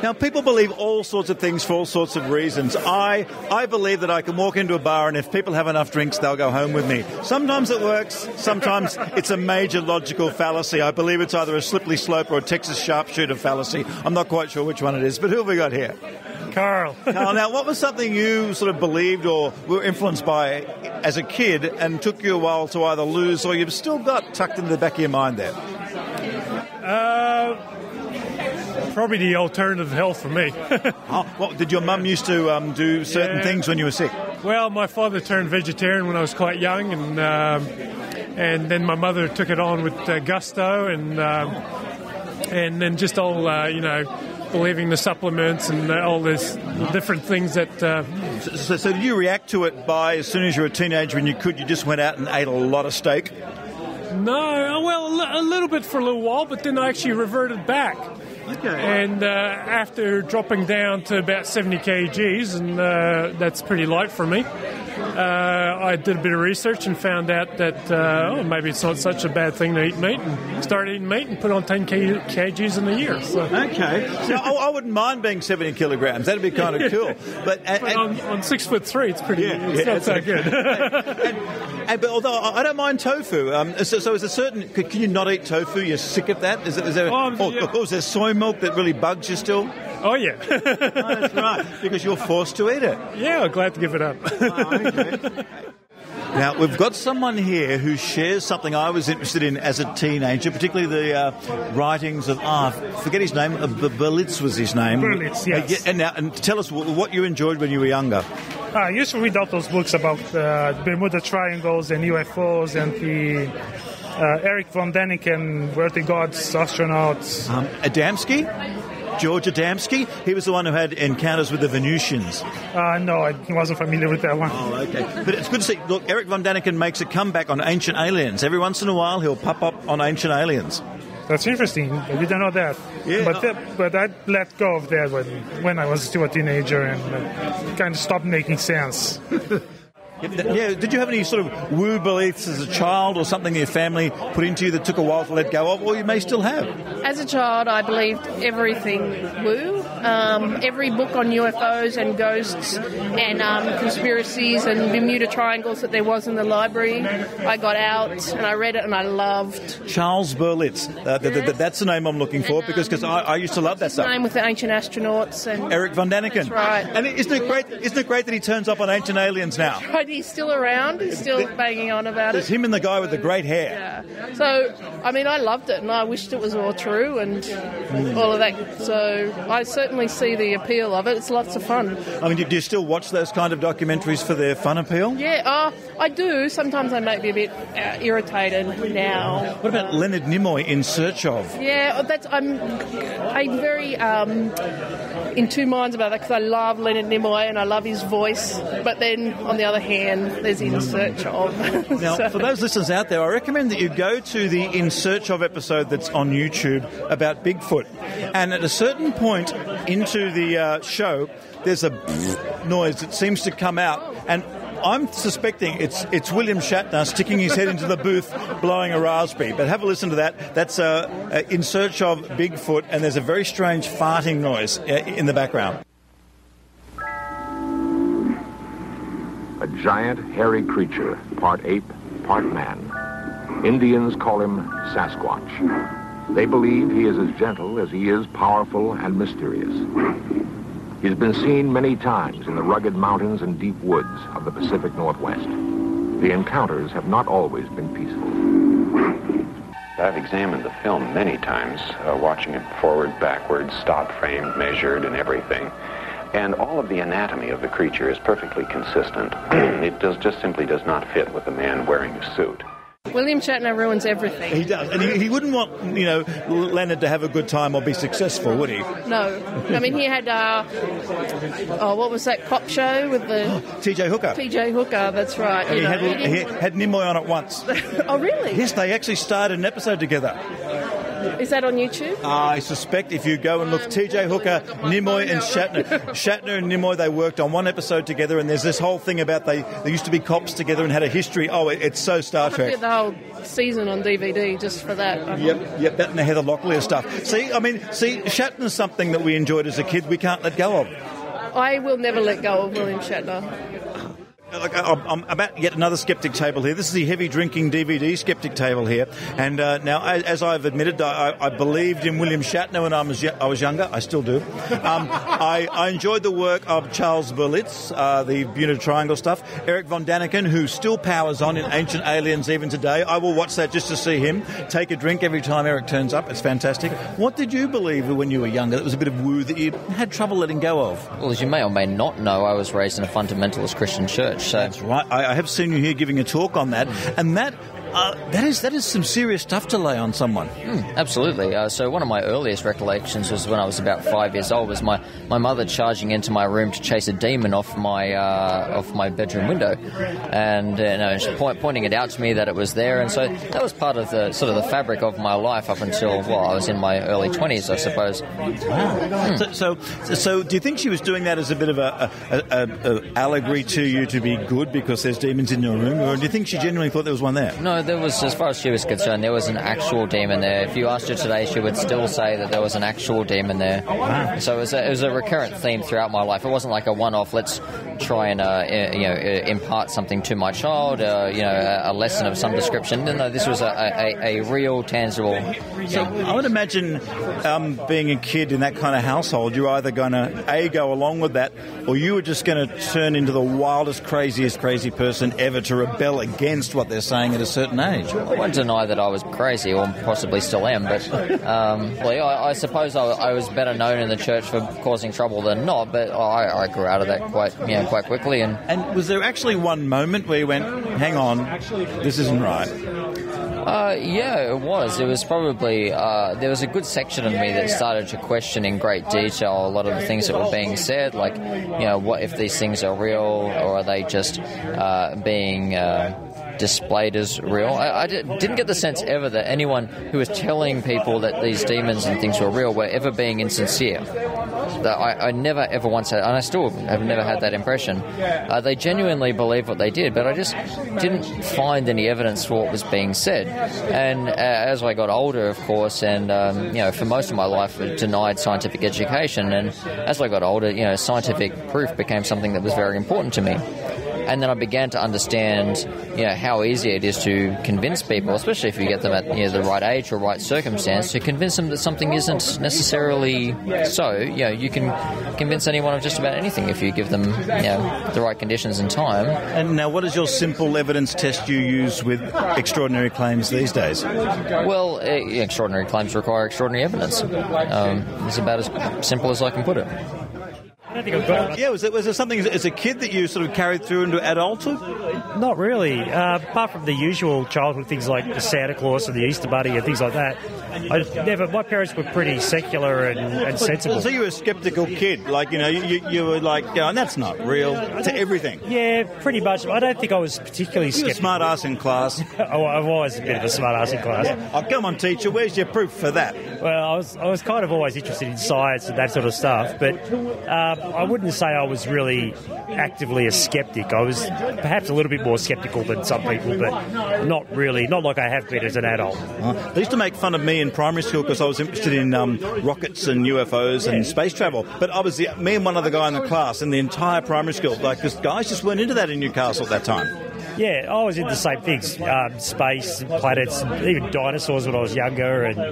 Now, people believe all sorts of things for all sorts of reasons. I believe that I can walk into a bar and if people have enough drinks, they'll go home with me. Sometimes it works. Sometimes it's a major logical fallacy. I believe it's either a slippery slope or a Texas sharpshooter fallacy. I'm not quite sure which one it is, but who have we got here? Carl. Now, what was something you sort of believed or were influenced by as a kid and took you a while to either lose or you've still got tucked into the back of your mind there? Probably the alternative health for me. Did your mum used to do certain things when you were sick? Well, my father turned vegetarian when I was quite young, and then my mother took it on with gusto, and then just all believing the supplements and all this different things that... So did you react to it by, as soon as you were a teenager and you just went out and ate a lot of steak? No, well, a little bit for a little while, but then I actually reverted back. Okay. And after dropping down to about 70 kgs, and that's pretty light for me, I did a bit of research and found out that maybe it's not such a bad thing to eat meat, and started eating meat and put on 10 kgs in a year. So. Okay. So I wouldn't mind being 70 kilograms. That'd be kind of cool. But on 6'3", it's pretty. It's not so good. But although I don't mind tofu, so is there certain? Can you not eat tofu? You're sick of that? Is there? Is there soy milk that really bugs you still? Oh yeah. That's right. Because you're forced to eat it. Yeah, I'm glad to give it up. Okay. Now, we've got someone here who shares something I was interested in as a teenager, particularly the writings of, forget his name, Berlitz was his name. Berlitz, yes. And tell us what you enjoyed when you were younger. I used to read all those books about Bermuda Triangles and UFOs and the Eric von Däniken, Were the Gods, Astronauts. Adamski? George Adamski? He was the one who had encounters with the Venusians. No, I wasn't familiar with that one. Oh, okay. But it's good to see. Look, Eric von Däniken makes a comeback on Ancient Aliens. Every once in a while, he'll pop up on Ancient Aliens. That's interesting. I didn't know that. Yeah. But I let go of that when I was still a teenager, and it kind of stopped making sense. Yeah, did you have any sort of woo beliefs as a child or something your family put into you that took a while to let go of, or you may still have? As a child, I believed everything woo. Every book on UFOs and ghosts and conspiracies and Bermuda Triangles that there was in the library, I got out and I read it and I loved. Charles Berlitz. That's the name I'm looking for because I used to love that stuff. Name with the Ancient Astronauts. And Eric von Däniken. That's right. And isn't it great that he turns up on Ancient Aliens now? Right, he's still around. He's still banging on about There's it. him and the guy with the great hair. Yeah. So, I mean, I loved it and I wished it was all true and all of that. So I certainly see the appeal of it. It's lots of fun. I mean, do you still watch those kind of documentaries for their fun appeal? Yeah, I do. Sometimes they make me a bit irritated now. What about Leonard Nimoy, In Search Of? Yeah, I'm very in two minds about that because I love Leonard Nimoy and I love his voice. But then, on the other hand, there's In Search Of. Now, for those listeners out there, I recommend that you go to the In Search Of episode that's on YouTube about Bigfoot. And at a certain point into the show, there's a noise that seems to come out, and I'm suspecting it's William Shatner sticking his head into the booth blowing a raspberry. But have a listen to that. That's In Search Of Bigfoot, and there's a very strange farting noise in the background. A giant, hairy creature, part ape, part man. Indians call him Sasquatch. They believe he is as gentle as he is powerful and mysterious. He's been seen many times in the rugged mountains and deep woods of the Pacific Northwest. The encounters have not always been peaceful. I've examined the film many times, watching it forward, backwards, stop frame, measured, and everything. And all of the anatomy of the creature is perfectly consistent. It just simply does not fit with a man wearing a suit. William Shatner ruins everything. He does. And he wouldn't want, Leonard to have a good time or be successful, would he? No. I mean, he had, what was that cop show with the... T.J. Hooker. T.J. Hooker, that's right. And he had Nimoy on it once. Oh, really? Yes, they actually started an episode together. Is that on YouTube? I suspect if you go and look, T.J. Hooker, Nimoy and Shatner. Shatner and Nimoy, they worked on one episode together, and there's this whole thing about they used to be cops together and had a history. Oh, it's so Star Trek. Get the whole season on DVD just for that. Yep, that and the Heather Locklear stuff. See, Shatner's something that we enjoyed as a kid we can't let go of. I will never let go of William Shatner. I'm about yet another skeptic table here. This is the heavy drinking DVD skeptic table here. And now, as I've admitted, I believed in William Shatner when I was younger. I still do. I enjoyed the work of Charles Berlitz, the Bermuda Triangle stuff. Eric von Däniken, who still powers on in Ancient Aliens even today. I will watch that just to see him take a drink every time Eric turns up. It's fantastic. What did you believe when you were younger that was a bit of woo that you had trouble letting go of? Well, as you may or may not know, I was raised in a fundamentalist Christian church. So. That's right. I have seen you here giving a talk on that, and that That is some serious stuff to lay on someone. Absolutely. So one of my earliest recollections was when I was about 5 years old, was my mother charging into my room to chase a demon off my bedroom window, and she pointing it out to me that it was there, and so that was part of the sort of the fabric of my life up until I was in my early 20s, I suppose. Wow. So do you think she was doing that as a bit of a allegory to you to be good because there's demons in your room, or do you think she genuinely thought there was one there? No, there was, as far as she was concerned, there was an actual demon there. If you asked her today, she would still say that there was an actual demon there. Wow. So it was a recurrent theme throughout my life. It wasn't like a one-off, let's try and impart something to my child, a lesson of some description. No, this was a real, tangible thing. So I would imagine being a kid in that kind of household, you're either going to, go along with that, or you were just going to turn into the wildest, craziest, crazy person ever to rebel against what they're saying at a certain age. I won't deny that I was crazy, or possibly still am, but I suppose I was better known in the church for causing trouble than not, but I grew out of that quite quickly. And was there actually one moment where you went, hang on, this isn't right? Yeah, it was. It was probably... there was a good section of me that started to question in great detail a lot of the things that were being said, like, what if these things are real, or are they just being... displayed as real. I didn't get the sense ever that anyone who was telling people that these demons and things were real were ever being insincere. I never ever once had, and I still have never had that impression. They genuinely believed what they did, but I just didn't find any evidence for what was being said. And as I got older, of course, and for most of my life I denied scientific education, and as I got older, scientific proof became something that was very important to me. And then I began to understand, how easy it is to convince people, especially if you get them at the right age or right circumstance, to convince them that something isn't necessarily so. You can convince anyone of just about anything if you give them, the right conditions and time. And now, what is your simple evidence test you use with extraordinary claims these days? Well, extraordinary claims require extraordinary evidence. It's about as simple as I can put it. I don't think I've got it. Yeah, was there something as a kid that you sort of carried through into adulthood? Not really. Apart from the usual childhood things like the Santa Claus and the Easter Bunny and things like that, my parents were pretty secular and sensible. So you were a sceptical kid, like, you were like, that's not real, to everything. Yeah, pretty much. I don't think I was particularly sceptical. You were a smart ass in class. I've always been a smart ass in class. Yeah. Oh, come on, teacher, where's your proof for that? Well, I was kind of always interested in science and that sort of stuff, but I wouldn't say I was really actively a skeptic. I was perhaps a little bit more skeptical than some people, but not like I have been as an adult. They used to make fun of me in primary school because I was interested in rockets and UFOs and space travel, but I was me and one other guy in the class in the entire primary school, because guys just weren't into that in Newcastle at that time. Yeah, I was into the same things, space, planets, even dinosaurs when I was younger, and I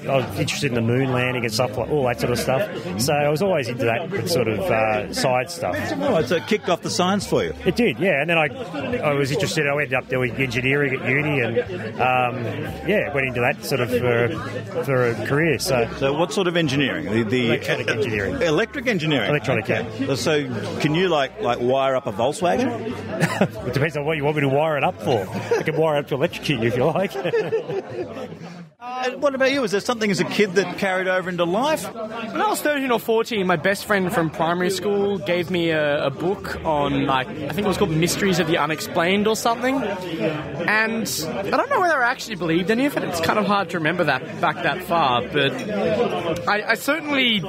was interested in the moon landing and stuff, like all that sort of stuff. So I was always into that sort of science stuff. So it kicked off the science for you? It did, yeah. And then I was interested. I ended up doing engineering at uni, and went into that sort of for a career. So what sort of engineering? The electronic engineering. Electric engineering. Electronic, okay. Yeah. So can you like wire up a Volkswagen? It depends on what you want me to wire it up for. I can wire it up to electrocute you if you like. What about you? Was there something as a kid that carried over into life? When I was 13 or 14, my best friend from primary school gave me a book on, I think it was called Mysteries of the Unexplained or something. And I don't know whether I actually believed any of it. It's kind of hard to remember that back that far. But I certainly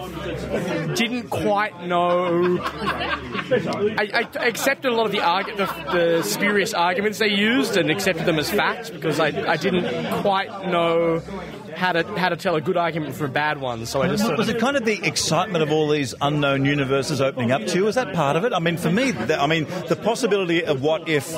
didn't quite know. I accepted a lot of the spurious arguments they used and accepted them as facts because I didn't quite know how to tell a good argument from a bad one. So I just was it kind of the excitement of all these unknown universes opening up to you? Was that part of it? I mean, for me, the possibility of what if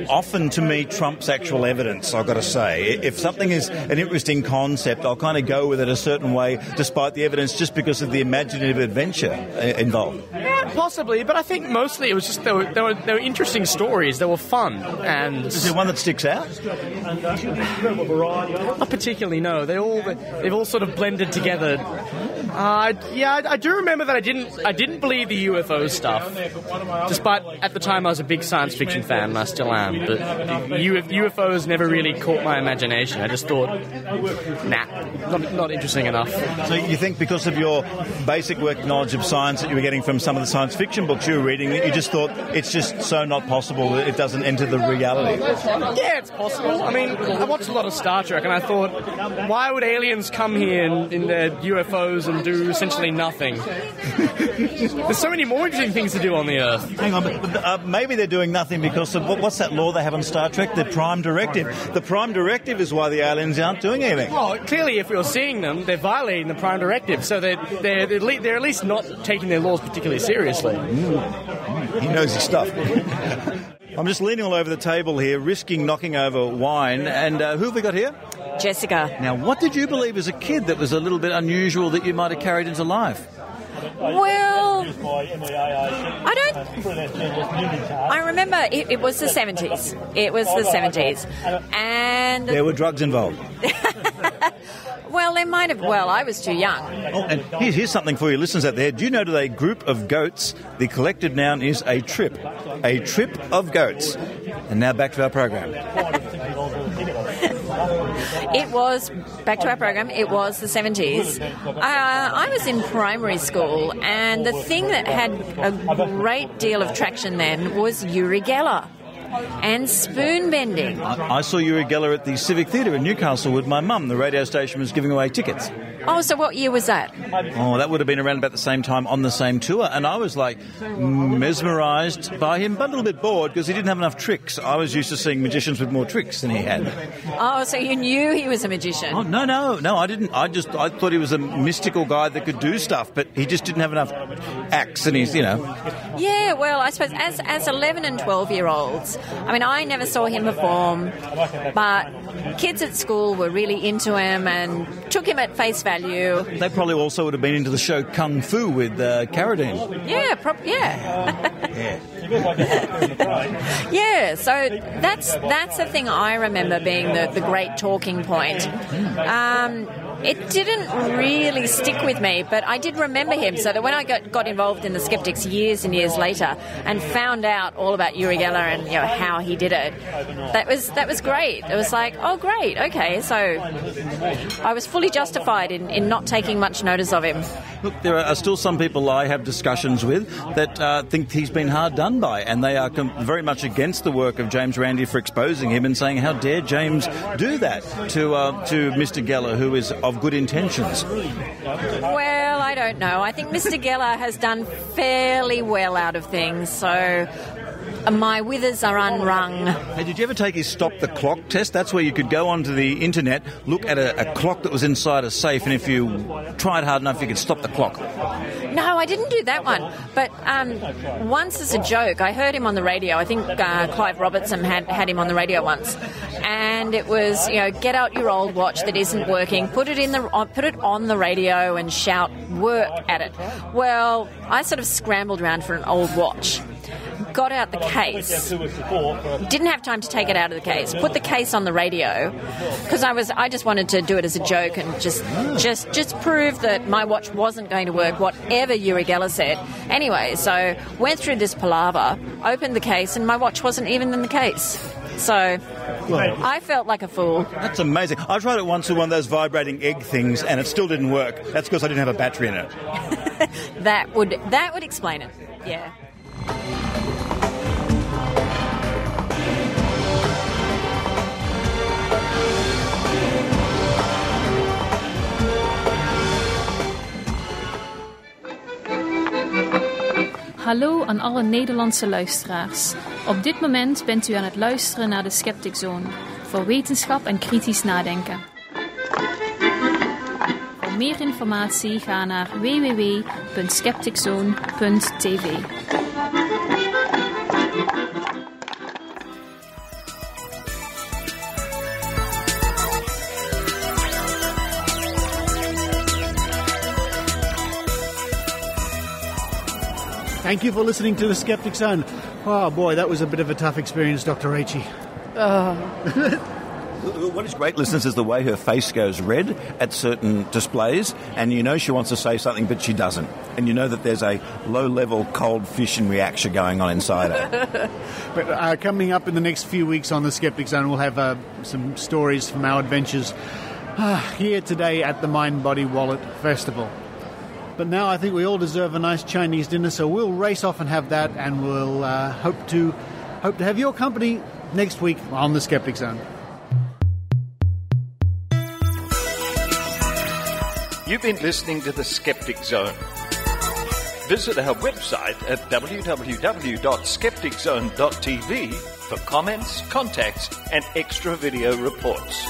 often to me trumps actual evidence. I've got to say, if something is an interesting concept, I'll kind of go with it a certain way, despite the evidence, just because of the imaginative adventure involved. Yeah, Possibly, but I think mostly it was just they were interesting stories. They were fun. And is there one that sticks out? Not particularly. No, they've all sort of blended together. I do remember that I didn't believe the UFO stuff, despite at the time I was a big science fiction fan, and I still am. But UFOs never really caught my imagination. I just thought, not interesting enough. So you think because of your basic work knowledge of science that you were getting from some of the science fiction books you were reading, that you just thought it's just so not possible that it doesn't enter the reality? Yeah, it's possible. I mean, I watched a lot of Star Trek, and I thought, why would aliens come here in their UFOs and do essentially nothing? There's so many more interesting things to do on the Earth. Hang on, but maybe they're doing nothing because of what's that law they have on Star Trek? The Prime Directive. The Prime Directive is why the aliens aren't doing anything. Well, clearly, if we were seeing them, they're violating the Prime Directive, so they're at least not taking their laws particularly seriously. He knows his stuff. I'm just leaning all over the table here, risking knocking over wine. And who have we got here? Jessica. Now, what did you believe as a kid that was a little bit unusual that you might have carried into life? Well, I remember it was the 70s. It was the 70s. And there were drugs involved. Well, there might have. Well, I was too young. Oh, and here's something for your listeners out there. Do you know that a group of goats, the collective noun is a trip? A trip of goats. And now back to our program. It was, back to our program, it was the 70s. I was in primary school, and the thing that had a great deal of traction then was Uri Geller and spoon bending. I saw Uri Geller at the Civic Theatre in Newcastle with my mum. The radio station was giving away tickets. Oh, so what year was that? Oh, that would have been around about the same time on the same tour, and I was like mesmerised by him, but a little bit bored because he didn't have enough tricks. I was used to seeing magicians with more tricks than he had. Oh, so you knew he was a magician? Oh, no, I didn't. I thought he was a mystical guy that could do stuff, but he just didn't have enough acts, and he's, Yeah, well, I suppose as 11 and 12-year-olds, I mean, I never saw him perform, but kids at school were really into him and took him at face value. They probably also would have been into the show Kung Fu with Carradine. Yeah, yeah, so that's the thing I remember being the great talking point. It didn't really stick with me, but I did remember him, so that when I got involved in the Skeptics years and years later and found out all about Uri Geller and how he did it, that was great. It was like, oh great, okay, so I was fully justified in not taking much notice of him. Look, there are still some people I have discussions with that think he's been hard done by, and they are very much against the work of James Randi for exposing him and saying, how dare James do that to Mr. Geller, who is of good intentions? Well, I don't know. I think Mr. Geller has done fairly well out of things, so my withers are unwrung. Hey, did you ever take his Stop the Clock test? That's where you could go onto the internet, look at a clock that was inside a safe, and if you tried hard enough, you could stop the clock. No, I didn't do that one. But once as a joke, I heard him on the radio. I think Clive Robertson had him on the radio once. And it was, get out your old watch that isn't working, put it on the radio and shout, work at it. Well, I sort of scrambled around for an old watch. Got out the case, didn't have time to take it out of the case, put the case on the radio, because I just wanted to do it as a joke and just prove that my watch wasn't going to work, whatever Uri Geller said. Anyway, so went through this palaver, opened the case, and my watch wasn't even in the case. So I felt like a fool. That's amazing. I tried it once with one of those vibrating egg things, and it still didn't work. That's because I didn't have a battery in it. That would explain it. Yeah. Hallo aan alle Nederlandse luisteraars. Op dit moment bent u aan het luisteren naar de Skeptic Zone voor wetenschap en kritisch nadenken. Voor meer informatie ga naar www.skepticzone.tv. Thank you for listening to the Skeptic Zone. Oh boy, that was a bit of a tough experience, Dr. Rachie. What is great, listeners, is the way her face goes red at certain displays, and you know she wants to say something, but she doesn't. And you know that there's a low-level cold fission reaction going on inside her. But coming up in the next few weeks on the Skeptic Zone, we'll have some stories from our adventures here today at the Mind Body Wallet Festival. But now I think we all deserve a nice Chinese dinner, so we'll race off and have that, and we'll hope to have your company next week on the Skeptic Zone. You've been listening to the Skeptic Zone. Visit our website at www.skepticzone.tv for comments, contacts, and extra video reports.